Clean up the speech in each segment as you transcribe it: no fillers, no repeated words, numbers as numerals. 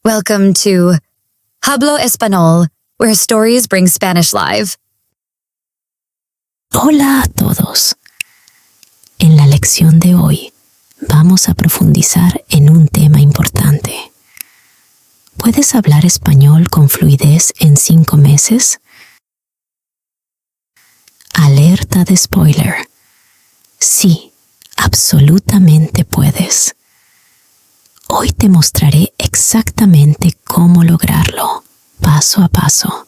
Welcome to Hablo Español, where stories bring Spanish live. Hola a todos. En la lección de hoy vamos a profundizar en un tema importante. ¿Puedes hablar español con fluidez en 5 meses? Alerta de spoiler. Sí, absolutamente puedes. Hoy te mostraré exactamente cómo lograrlo, paso a paso.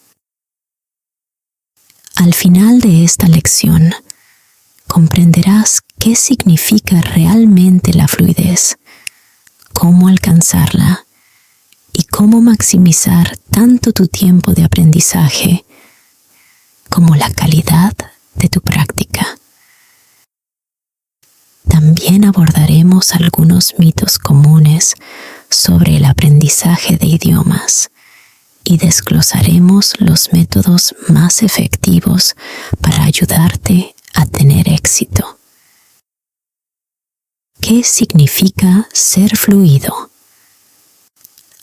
Al final de esta lección, comprenderás qué significa realmente la fluidez, cómo alcanzarla y cómo maximizar tanto tu tiempo de aprendizaje como la calidad de tu práctica. También abordaremos algunos mitos comunes sobre el aprendizaje de idiomas y desglosaremos los métodos más efectivos para ayudarte a tener éxito. ¿Qué significa ser fluido?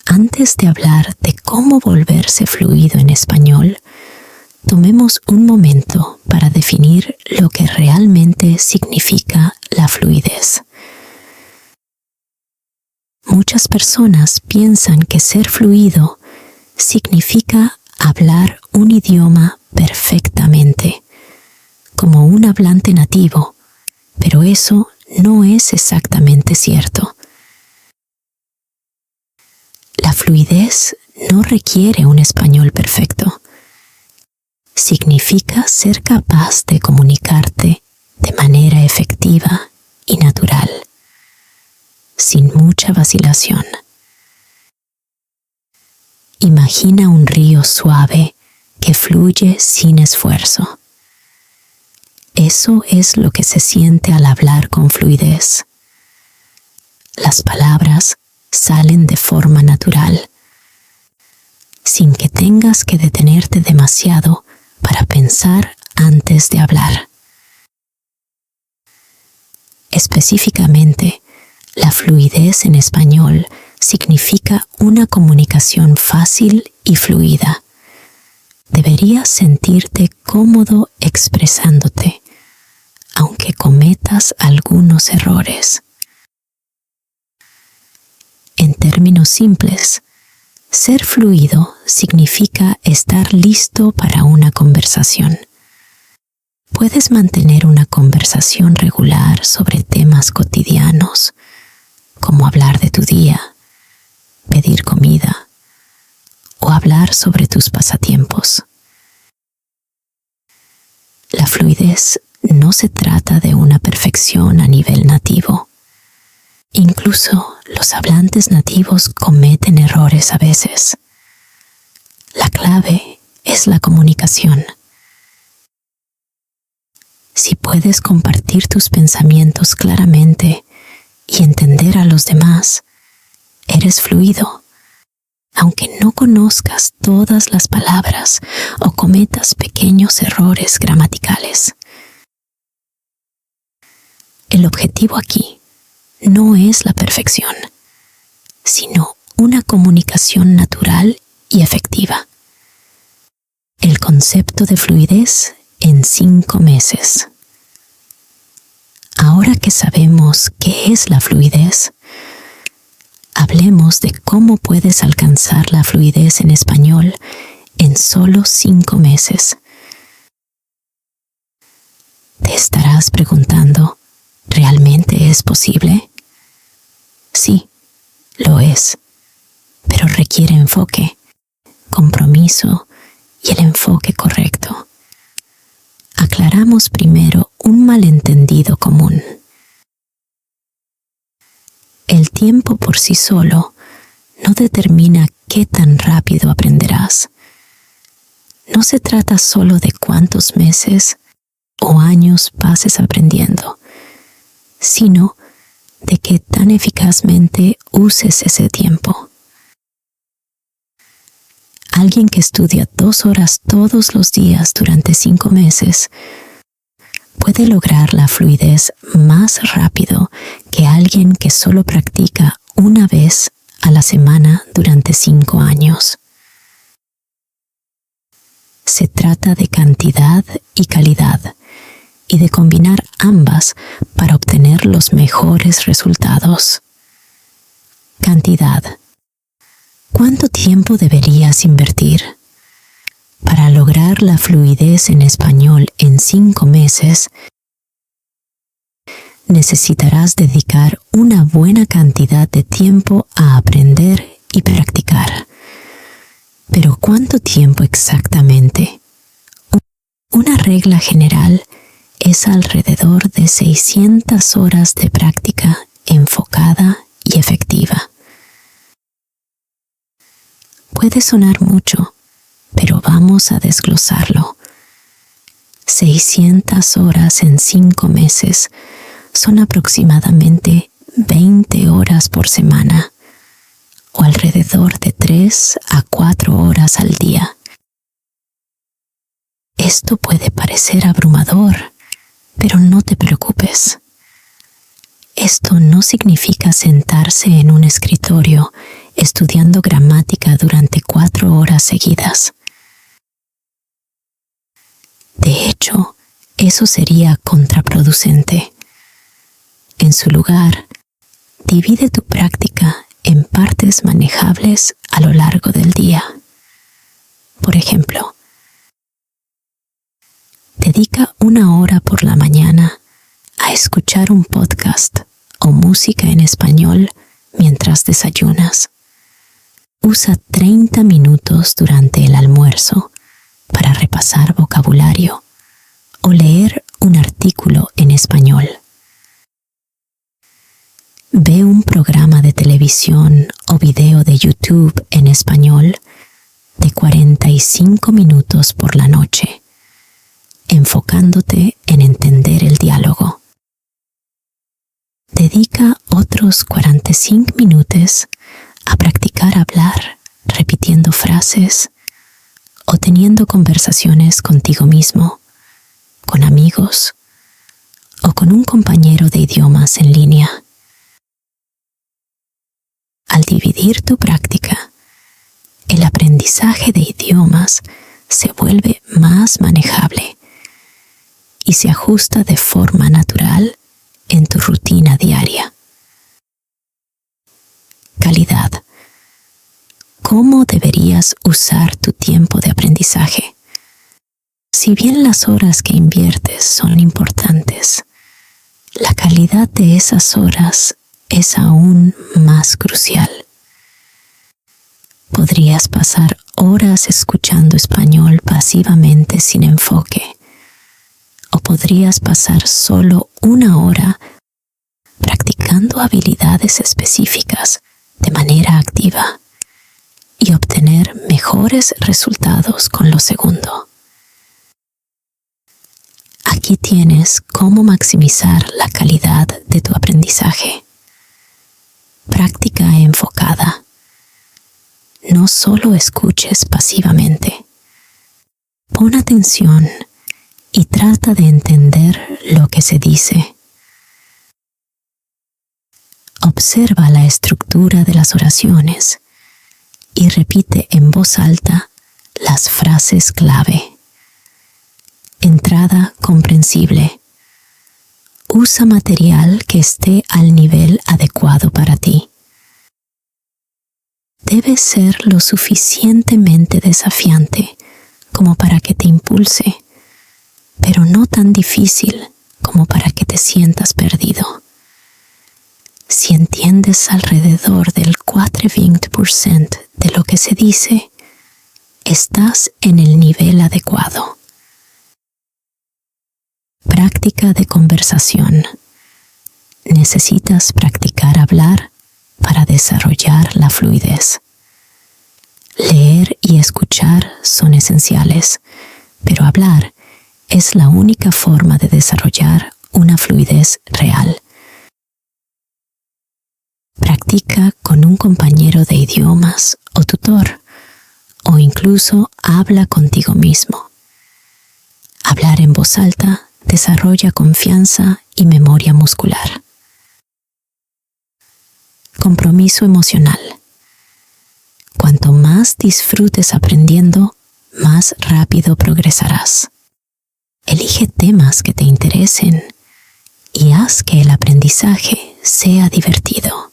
Antes de hablar de cómo volverse fluido en español, tomemos un momento para definir lo que realmente significa la fluidez. Muchas personas piensan que ser fluido significa hablar un idioma perfectamente, como un hablante nativo, pero eso no es exactamente cierto. La fluidez no requiere un español perfecto. Significa ser capaz de comunicarte de manera efectiva y natural, sin mucha vacilación. Imagina un río suave que fluye sin esfuerzo. Eso es lo que se siente al hablar con fluidez. Las palabras salen de forma natural, sin que tengas que detenerte demasiado para pensar antes de hablar. Específicamente, la fluidez en español significa una comunicación fácil y fluida. Deberías sentirte cómodo expresándote, aunque cometas algunos errores. En términos simples, ser fluido significa estar listo para una conversación. Puedes mantener una conversación regular sobre temas cotidianos, como hablar de tu día, pedir comida o hablar sobre tus pasatiempos. La fluidez no se trata de una perfección a nivel nativo. Incluso los hablantes nativos cometen errores a veces. La clave es la comunicación. Si puedes compartir tus pensamientos claramente y entender a los demás, eres fluido, aunque no conozcas todas las palabras o cometas pequeños errores gramaticales. El objetivo aquí no es la perfección, sino una comunicación natural y efectiva. El concepto de fluidez en 5 meses. Ahora que sabemos qué es la fluidez, hablemos de cómo puedes alcanzar la fluidez en español en solo 5 meses. Te estarás preguntando, ¿realmente es posible? Sí, lo es, pero requiere enfoque, compromiso y el enfoque correcto. Aclaramos primero un malentendido común. El tiempo por sí solo no determina qué tan rápido aprenderás. No se trata solo de cuántos meses o años pases aprendiendo, sino de qué tan eficazmente uses ese tiempo. Alguien que estudia 2 horas todos los días durante 5 meses puede lograr la fluidez más rápido que alguien que solo practica una vez a la semana durante 5 años. Se trata de cantidad y calidad, y de combinar ambas para obtener los mejores resultados. Cantidad. ¿Cuánto tiempo deberías invertir? Para lograr la fluidez en español en 5 meses, necesitarás dedicar una buena cantidad de tiempo a aprender y practicar. Pero ¿cuánto tiempo exactamente? Una regla general es alrededor de 600 horas de práctica enfocada y efectiva. Puede sonar mucho, pero vamos a desglosarlo. 600 horas en 5 meses son aproximadamente 20 horas por semana, o alrededor de 3 a 4 horas al día. Esto puede parecer abrumador, pero no te preocupes. Esto no significa sentarse en un escritorio estudiando gramática durante 4 horas seguidas. De hecho, eso sería contraproducente. En su lugar, divide tu práctica en partes manejables a lo largo del día. Por ejemplo, dedica 1 hora por la mañana a escuchar un podcast o música en español mientras desayunas. Usa 30 minutos durante el almuerzo para repasar vocabulario o leer un artículo en español. Ve un programa de televisión o video de YouTube en español de 45 minutos por la noche, enfocándote en entender el diálogo. Dedica otros 45 minutos a practicar hablar, repitiendo frases o teniendo conversaciones contigo mismo, con amigos o con un compañero de idiomas en línea. Al dividir tu práctica, el aprendizaje de idiomas se vuelve más manejable y se ajusta de forma natural en tu rutina diaria. Calidad. ¿Cómo deberías usar tu tiempo de aprendizaje? Si bien las horas que inviertes son importantes, la calidad de esas horas es aún más crucial. Podrías pasar horas escuchando español pasivamente sin enfoque, o podrías pasar solo 1 hora practicando habilidades específicas de manera activa y obtener mejores resultados con lo segundo. Aquí tienes cómo maximizar la calidad de tu aprendizaje. Práctica enfocada. No solo escuches pasivamente. Pon atención y trata de entender lo que se dice. Observa la estructura de las oraciones y repite en voz alta las frases clave. Entrada comprensible. Usa material que esté al nivel adecuado para ti. Debe ser lo suficientemente desafiante como para que te impulse, pero no tan difícil como para que te sientas perdido. Si entiendes alrededor del 4-20% de lo que se dice, estás en el nivel adecuado. Práctica de conversación. Necesitas practicar hablar para desarrollar la fluidez. Leer y escuchar son esenciales, pero hablar es la única forma de desarrollar una fluidez real. Practica con un compañero de idiomas o tutor, o incluso habla contigo mismo. Hablar en voz alta desarrolla confianza y memoria muscular. Compromiso emocional. Cuanto más disfrutes aprendiendo, más rápido progresarás. Elige temas que te interesen y haz que el aprendizaje sea divertido.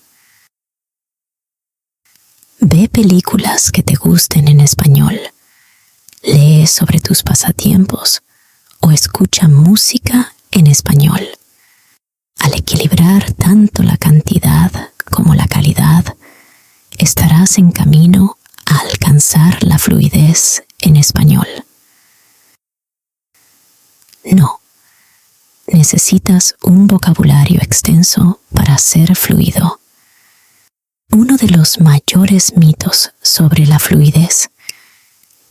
Ve películas que te gusten en español, lee sobre tus pasatiempos o escucha música en español. Al equilibrar tanto la cantidad como la calidad, estarás en camino a alcanzar la fluidez en español. No, necesitas un vocabulario extenso para ser fluido. Uno de los mayores mitos sobre la fluidez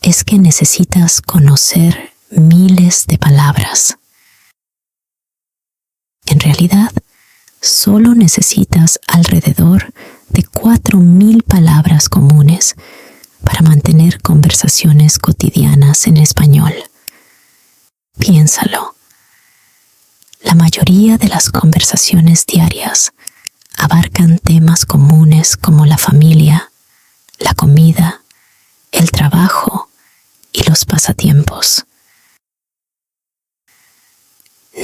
es que necesitas conocer miles de palabras. En realidad, solo necesitas alrededor de 4.000 palabras comunes para mantener conversaciones cotidianas en español. Piénsalo. La mayoría de las conversaciones diarias abarcan temas comunes como la familia, la comida, el trabajo y los pasatiempos.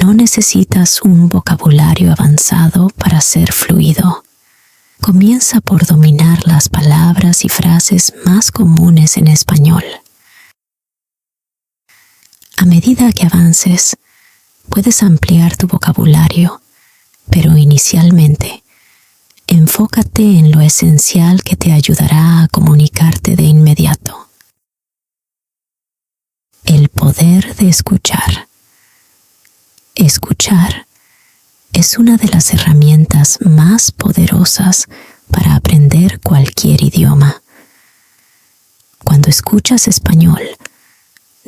No necesitas un vocabulario avanzado para ser fluido. Comienza por dominar las palabras y frases más comunes en español. A medida que avances, puedes ampliar tu vocabulario, pero inicialmente, enfócate en lo esencial que te ayudará a comunicarte de inmediato. El poder de escuchar. Escuchar es una de las herramientas más poderosas para aprender cualquier idioma. Cuando escuchas español,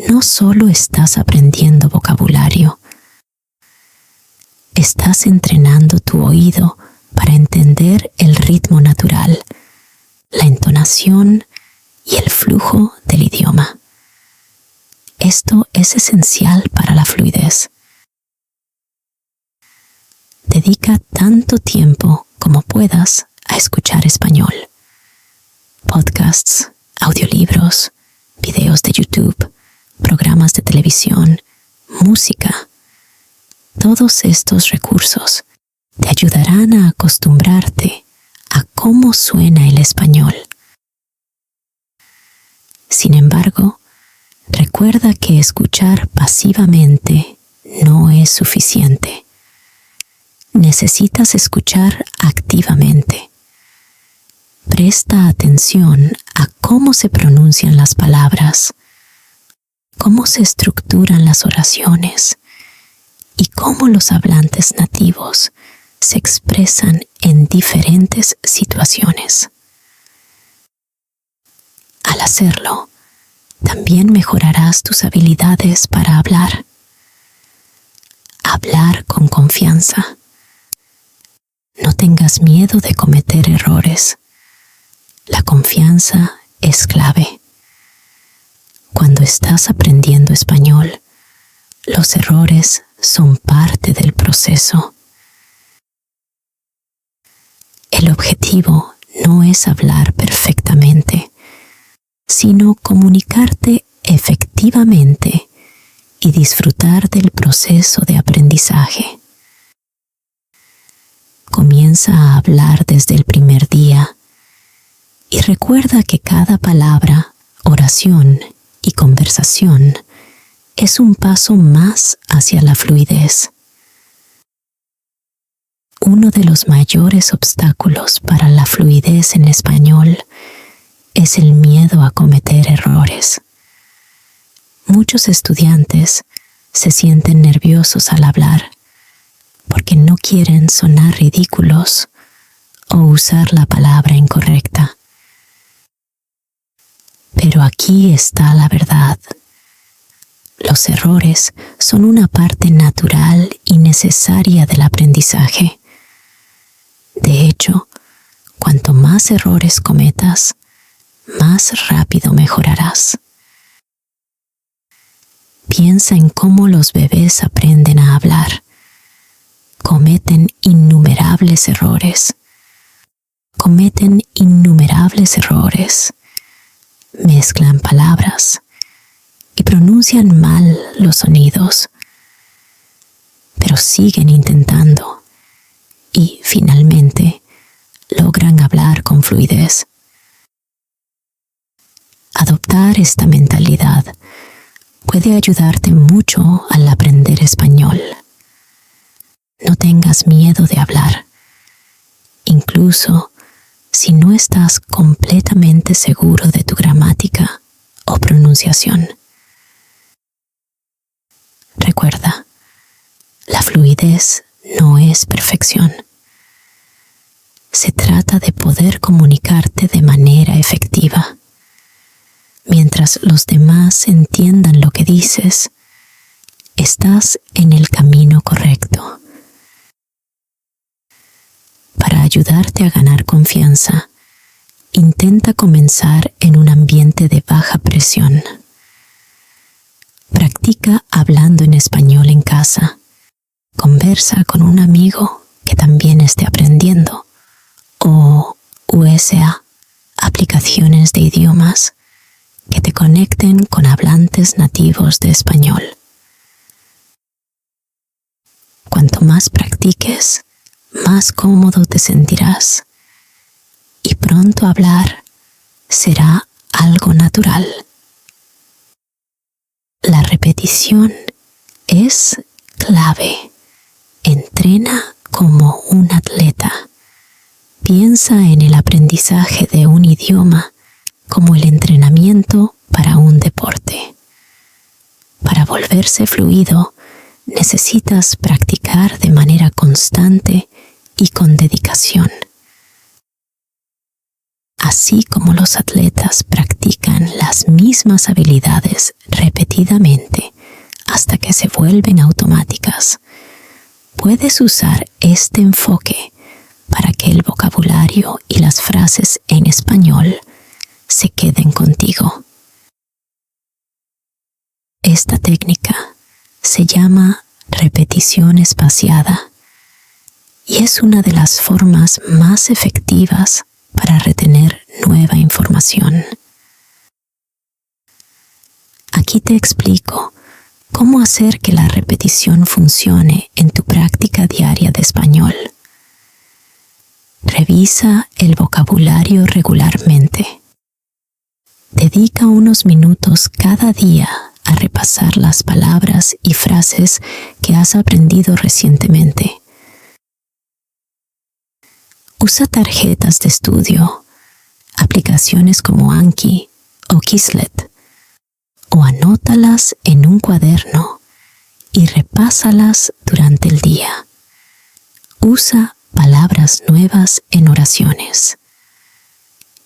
no solo estás aprendiendo vocabulario, estás entrenando tu oído para entender el ritmo natural, la entonación y el flujo del idioma. Esto es esencial para la fluidez. Dedica tanto tiempo como puedas a escuchar español. Podcasts, audiolibros, videos de YouTube, programas de televisión, música. Todos estos recursos te ayudarán a acostumbrarte a cómo suena el español. Sin embargo, recuerda que escuchar pasivamente no es suficiente. Necesitas escuchar activamente. Presta atención a cómo se pronuncian las palabras, cómo se estructuran las oraciones y cómo los hablantes nativos se expresan en diferentes situaciones. Al hacerlo, también mejorarás tus habilidades para hablar. Hablar con confianza. No tengas miedo de cometer errores. La confianza es clave. Cuando estás aprendiendo español, los errores son parte del proceso. El objetivo no es hablar perfectamente, sino comunicarte efectivamente y disfrutar del proceso de aprendizaje. Comienza a hablar desde el primer día y recuerda que cada palabra, oración y conversación es un paso más hacia la fluidez. Uno de los mayores obstáculos para la fluidez en español es el miedo a cometer errores. Muchos estudiantes se sienten nerviosos al hablar porque no quieren sonar ridículos o usar la palabra incorrecta. Pero aquí está la verdad. Los errores son una parte natural y necesaria del aprendizaje. De hecho, cuanto más errores cometas, más rápido mejorarás. Piensa en cómo los bebés aprenden a hablar. Cometen innumerables errores. mezclan palabras y pronuncian mal los sonidos, pero siguen intentando y finalmente logran hablar con fluidez. Adoptar esta mentalidad puede ayudarte mucho al aprender español. No tengas miedo de hablar, incluso si no estás completamente seguro de tu gramática o pronunciación. Recuerda, la fluidez no es perfección. Se trata de poder comunicarte de manera efectiva. Mientras los demás entiendan lo que dices, estás en el camino correcto. Para ayudarte a ganar confianza, intenta comenzar en un ambiente de baja presión. Practica hablando en español en casa. Conversa con un amigo que también esté aprendiendo. O USA, aplicaciones de idiomas que te conecten con hablantes nativos de español. Cuanto más practiques, más cómodo te sentirás y pronto hablar será algo natural. La repetición es clave. Entrena como un atleta. Piensa en el aprendizaje de un idioma como el entrenamiento para un deporte. Para volverse fluido, necesitas practicar de manera constante y con dedicación. Así como los atletas practican las mismas habilidades repetidamente hasta que se vuelven automáticas, puedes usar este enfoque para que el vocabulario y las frases en español se queden contigo. Esta técnica se llama repetición espaciada y es una de las formas más efectivas para retener nueva información. Aquí te explico cómo hacer que la repetición funcione en tu práctica diaria de español. Revisa el vocabulario regularmente. Dedica unos minutos cada día a repasar las palabras y frases que has aprendido recientemente. Usa tarjetas de estudio, aplicaciones como Anki o Quizlet, o anótalas en un cuaderno y repásalas durante el día. Usa palabras nuevas en oraciones.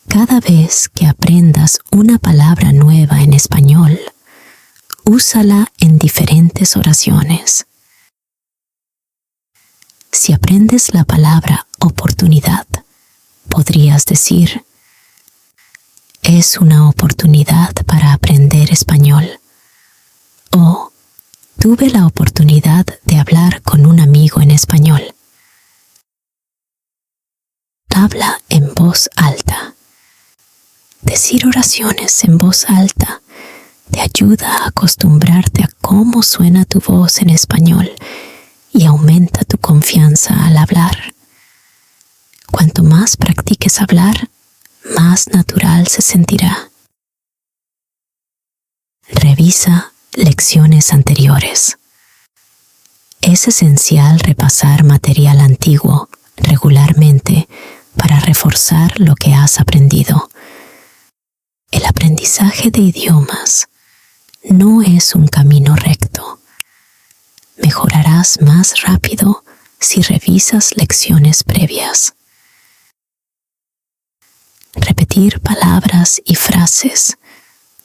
Cada vez que aprendas una palabra nueva en español, úsala en diferentes oraciones. Si aprendes la palabra oportunidad, podrías decir: es una oportunidad para aprender español. O tuve la oportunidad de hablar con un amigo en español. Habla en voz alta. Decir oraciones en voz alta te ayuda a acostumbrarte a cómo suena tu voz en español y aumenta tu confianza al hablar. Cuanto más practiques hablar, más natural se sentirá. Revisa lecciones anteriores. Es esencial repasar material antiguo regularmente para reforzar lo que has aprendido. El aprendizaje de idiomas no es un camino recto. Mejorarás más rápido si revisas lecciones previas. Repetir palabras y frases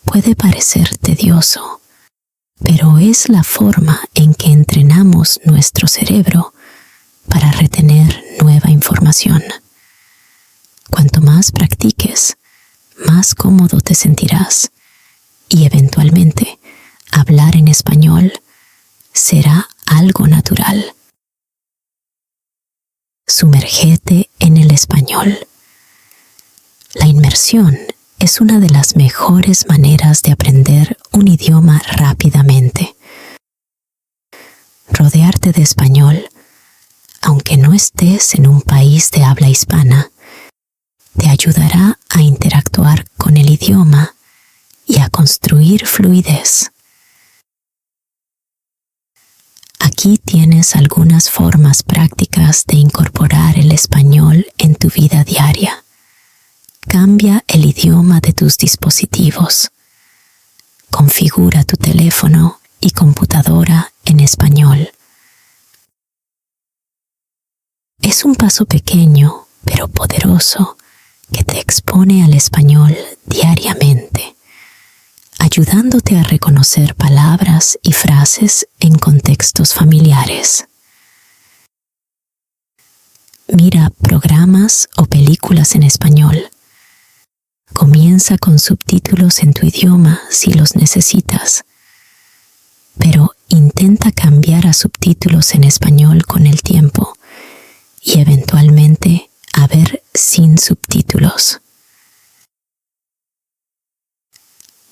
puede parecer tedioso, pero es la forma en que entrenamos nuestro cerebro para retener nueva información. Cuanto más practiques, más cómodo te sentirás y eventualmente hablar en español será algo natural. Sumérgete en el español. La inmersión es una de las mejores maneras de aprender un idioma rápidamente. Rodearte de español, aunque no estés en un país de habla hispana, te ayudará a interactuar con el idioma y a construir fluidez. Aquí tienes algunas formas prácticas de incorporar el español en tu vida diaria. Cambia el idioma de tus dispositivos. Configura tu teléfono y computadora en español. Es un paso pequeño, pero poderoso, que te expone al español diariamente, ayudándote a reconocer palabras y frases en contextos familiares. Mira programas o películas en español. Comienza con subtítulos en tu idioma si los necesitas, pero intenta cambiar a subtítulos en español con el tiempo y eventualmente a ver sin subtítulos.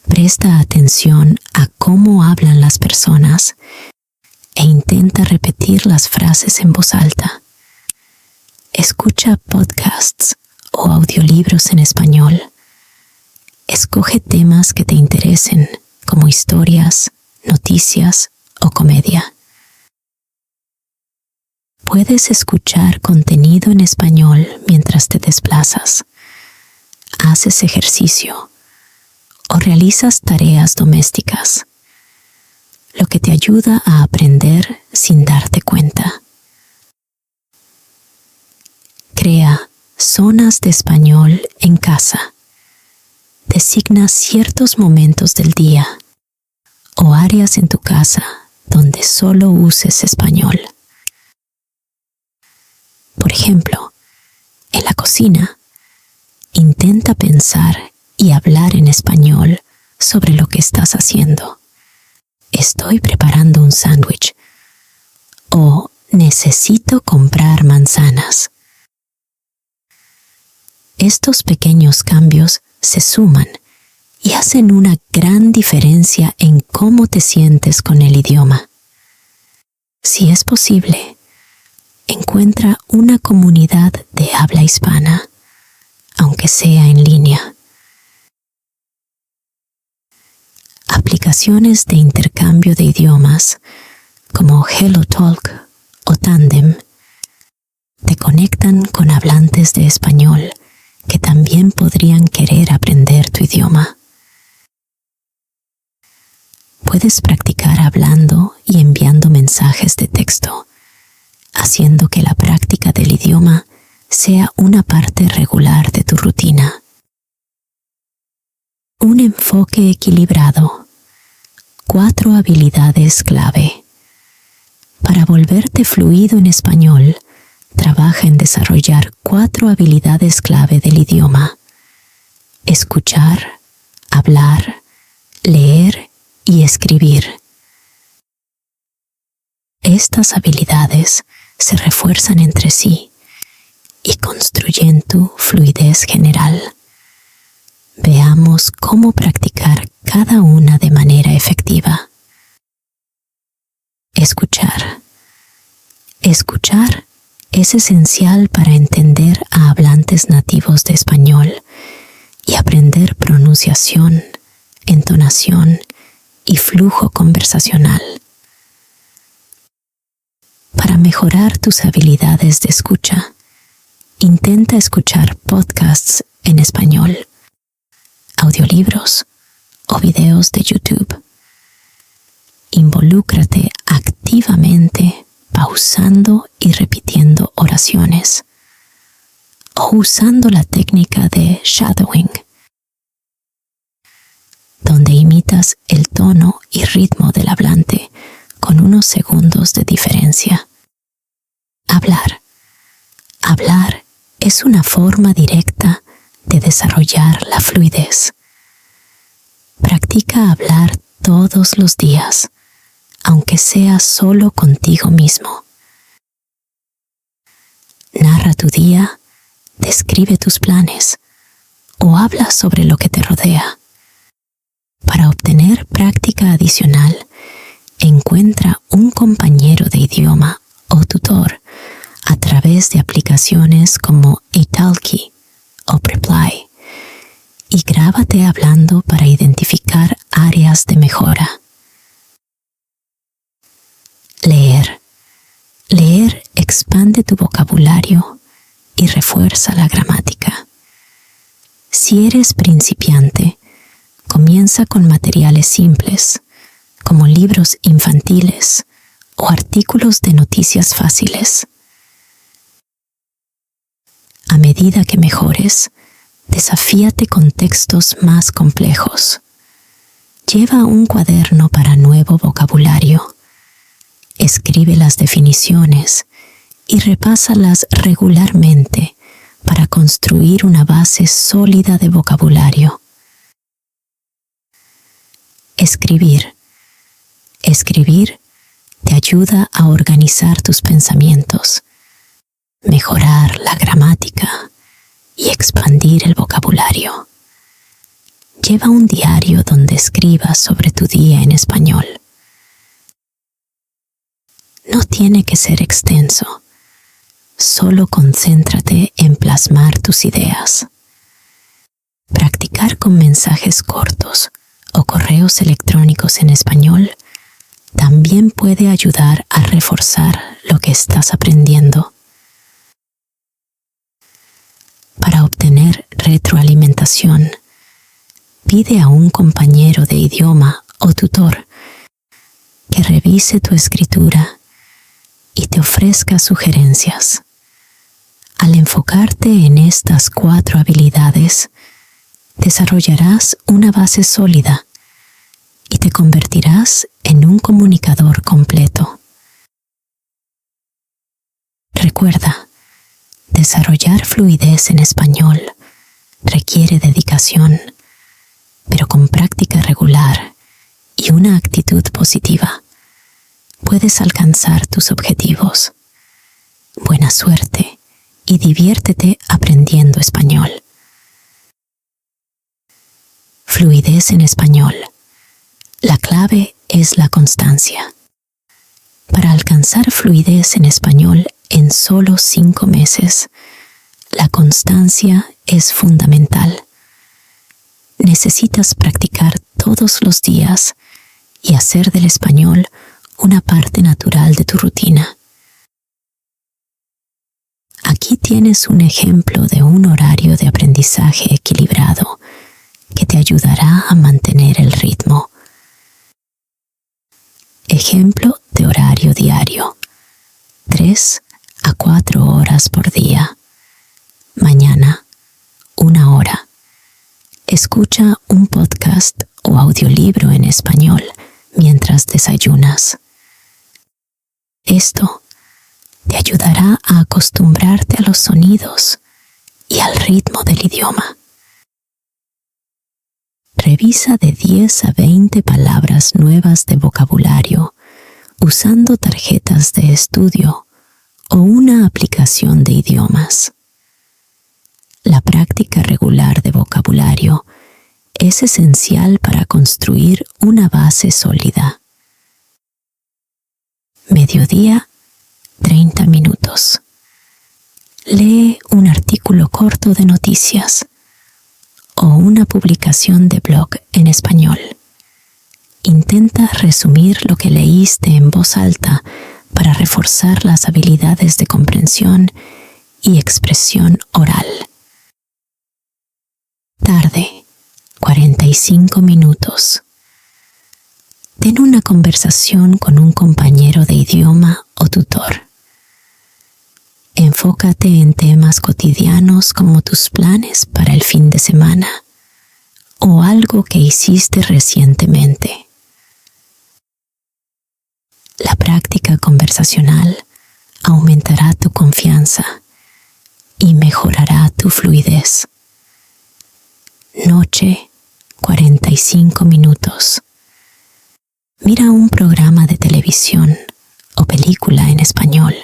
Presta atención a cómo hablan las personas e intenta repetir las frases en voz alta. Escucha podcasts o audiolibros en español. Escoge temas que te interesen, como historias, noticias o comedia. Puedes escuchar contenido en español mientras te desplazas, haces ejercicio o realizas tareas domésticas, lo que te ayuda a aprender sin darte cuenta. Crea zonas de español en casa. Designa ciertos momentos del día o áreas en tu casa donde solo uses español. Por ejemplo, en la cocina, intenta pensar y hablar en español sobre lo que estás haciendo. Estoy preparando un sándwich o necesito comprar manzanas. Estos pequeños cambios se suman y hacen una gran diferencia en cómo te sientes con el idioma. Si es posible, encuentra una comunidad de habla hispana, aunque sea en línea. Aplicaciones de intercambio de idiomas como HelloTalk o Tandem te conectan con hablantes de español que también podrían querer aprender tu idioma. Puedes practicar hablando y enviando mensajes de texto, haciendo que la práctica del idioma sea una parte regular de tu rutina. Un enfoque equilibrado. 4 habilidades clave. Para volverte fluido en español, trabaja en desarrollar 4 habilidades clave del idioma: escuchar, hablar, leer y escribir. Estas habilidades se refuerzan entre sí y construyen tu fluidez general. Veamos cómo practicar cada una de manera efectiva. Escuchar. Escuchar es esencial para entender a hablantes nativos de español y aprender pronunciación, entonación y flujo conversacional. Para mejorar tus habilidades de escucha, intenta escuchar podcasts en español, audiolibros o videos de YouTube. Involúcrate activamente pausando y repitiendo oraciones o usando la técnica de shadowing, donde imitas el tono y ritmo del hablante con unos segundos de diferencia. Hablar. Hablar es una forma directa de desarrollar la fluidez. Practica hablar todos los días, aunque sea solo contigo mismo. Narra tu día, describe tus planes o habla sobre lo que te rodea. Para obtener práctica adicional, encuentra un compañero de idioma o tutor a través de aplicaciones como Italki o Preply y grábate hablando para identificar áreas de mejora. Leer. Leer expande tu vocabulario y refuerza la gramática. Si eres principiante, comienza con materiales simples, como libros infantiles o artículos de noticias fáciles. A medida que mejores, desafíate con textos más complejos. Lleva un cuaderno para nuevo vocabulario. Escribe las definiciones y repásalas regularmente para construir una base sólida de vocabulario. Escribir. Escribir te ayuda a organizar tus pensamientos, mejorar la gramática y expandir el vocabulario. Lleva un diario donde escribas sobre tu día en español. No tiene que ser extenso, solo concéntrate en plasmar tus ideas. Practicar con mensajes cortos o correos electrónicos en español también puede ayudar a reforzar lo que estás aprendiendo. Para obtener retroalimentación, pide a un compañero de idioma o tutor que revise tu escritura y te ofrezca sugerencias. Al enfocarte en estas 4 habilidades, desarrollarás una base sólida y te convertirás en un comunicador completo. Recuerda, desarrollar fluidez en español requiere dedicación, pero con práctica regular y una actitud positiva, puedes alcanzar tus objetivos. Buena suerte y diviértete aprendiendo español. Fluidez en español. La clave es la constancia. Para alcanzar fluidez en español en solo 5 meses, la constancia es fundamental. Necesitas practicar todos los días y hacer del español una parte natural de tu rutina. Aquí tienes un ejemplo de un horario de aprendizaje equilibrado que te ayudará a mantener el ritmo. Ejemplo de horario diario: 3 a 4 horas por día. Mañana, 1 hora. Escucha un podcast o audiolibro en español mientras desayunas. Esto te ayudará a acostumbrarte a los sonidos y al ritmo del idioma. Revisa de 10 a 20 palabras nuevas de vocabulario usando tarjetas de estudio o una aplicación de idiomas. La práctica regular de vocabulario es esencial para construir una base sólida. Mediodía, 30 minutos. Lee un artículo corto de noticias o una publicación de blog en español. Intenta resumir lo que leíste en voz alta para reforzar las habilidades de comprensión y expresión oral. Tarde, 45 minutos. Ten una conversación con un compañero de idioma o tutor. Enfócate en temas cotidianos como tus planes para el fin de semana o algo que hiciste recientemente. La práctica conversacional aumentará tu confianza y mejorará tu fluidez. Noche, 45 minutos. Mira un programa de televisión o película en español.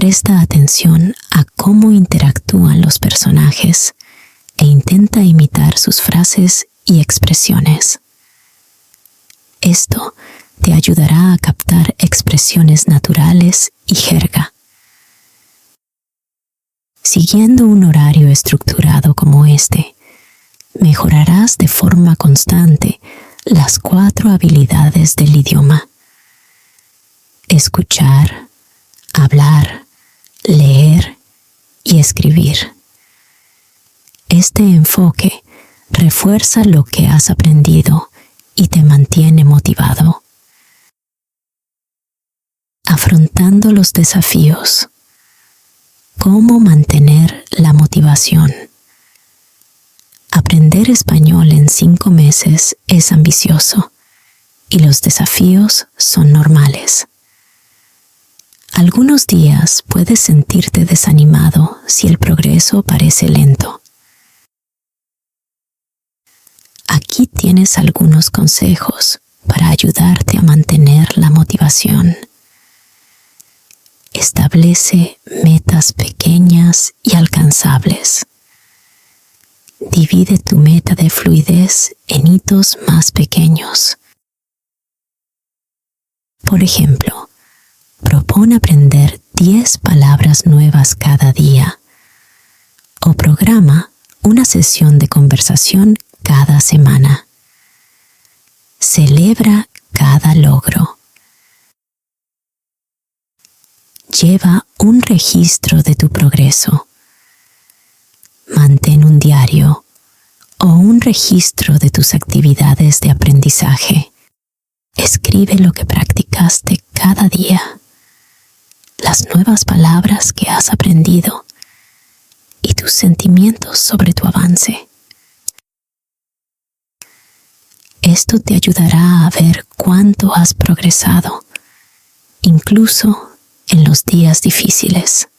Presta atención a cómo interactúan los personajes e intenta imitar sus frases y expresiones. Esto te ayudará a captar expresiones naturales y jerga. Siguiendo un horario estructurado como este, mejorarás de forma constante las 4 habilidades del idioma: escuchar, hablar, leer y escribir. Este enfoque refuerza lo que has aprendido y te mantiene motivado. Afrontando los desafíos. ¿Cómo mantener la motivación? Aprender español en 5 meses es ambicioso y los desafíos son normales. Algunos días puedes sentirte desanimado si el progreso parece lento. Aquí tienes algunos consejos para ayudarte a mantener la motivación. Establece metas pequeñas y alcanzables. Divide tu meta de fluidez en hitos más pequeños. Por ejemplo, propón aprender 10 palabras nuevas cada día o programa una sesión de conversación cada semana. Celebra cada logro. Lleva un registro de tu progreso. Mantén un diario o un registro de tus actividades de aprendizaje. Escribe lo que practicaste cada día, las nuevas palabras que has aprendido y tus sentimientos sobre tu avance. Esto te ayudará a ver cuánto has progresado, incluso en los días difíciles.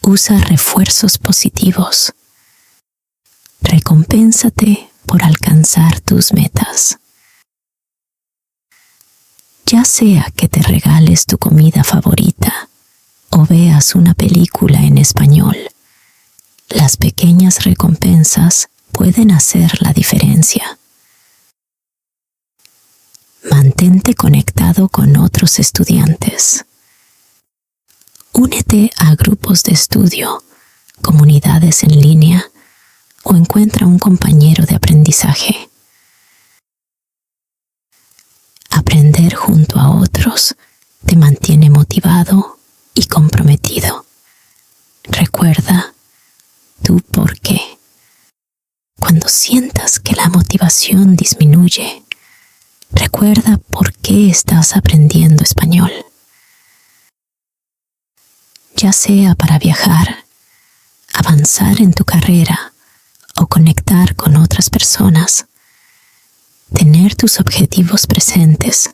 Usa refuerzos positivos. Recompénsate por alcanzar tus metas. Ya sea que te regales tu comida favorita o veas una película en español, las pequeñas recompensas pueden hacer la diferencia. Mantente conectado con otros estudiantes. Únete a grupos de estudio, comunidades en línea o encuentra un compañero de aprendizaje. Aprender junto a otros te mantiene motivado y comprometido. Recuerda tu por qué. Cuando sientas que la motivación disminuye, recuerda por qué estás aprendiendo español. Ya sea para viajar, avanzar en tu carrera o conectar con otras personas, tener tus objetivos presentes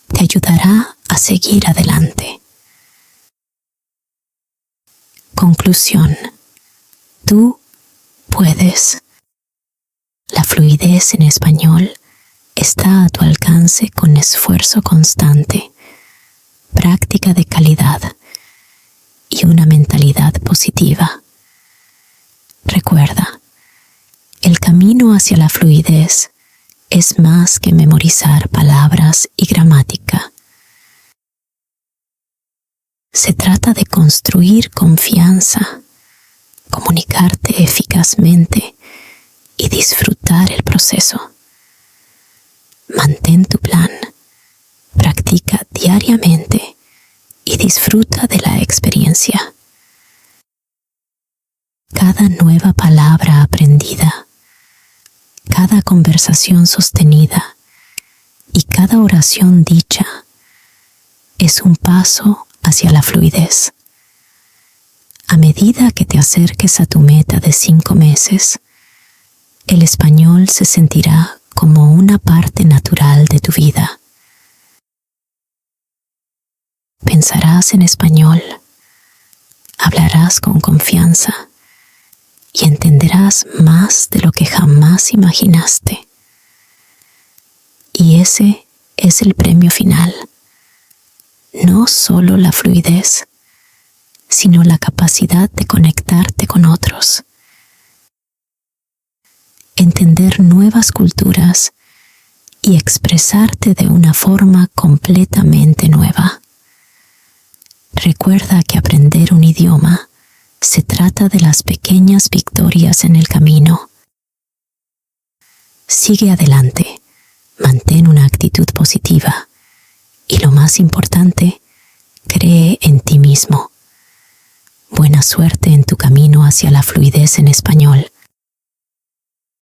te ayudará a seguir adelante. Conclusión. Tú puedes. La fluidez en español está a tu alcance con esfuerzo constante, práctica de calidad y una mentalidad positiva. Recuerda, el camino hacia la fluidez es más que memorizar palabras y gramática. Se trata de construir confianza, comunicarte eficazmente y disfrutar el proceso. Mantén tu plan, practica diariamente y disfruta de la experiencia. Cada nueva palabra aprendida, cada conversación sostenida y cada oración dicha es un paso hacia la fluidez. A medida que te acerques a tu meta de 5 meses, el español se sentirá como una parte natural de tu vida. Pensarás en español, hablarás con confianza y entenderás más de lo que jamás imaginaste. Y ese es el premio final. No solo la fluidez, sino la capacidad de conectarte con otros, entender nuevas culturas y expresarte de una forma completamente nueva. Recuerda que aprender un idioma se trata de las pequeñas victorias en el camino. Sigue adelante, mantén una actitud positiva y lo más importante, cree en ti mismo. Buena suerte en tu camino hacia la fluidez en español.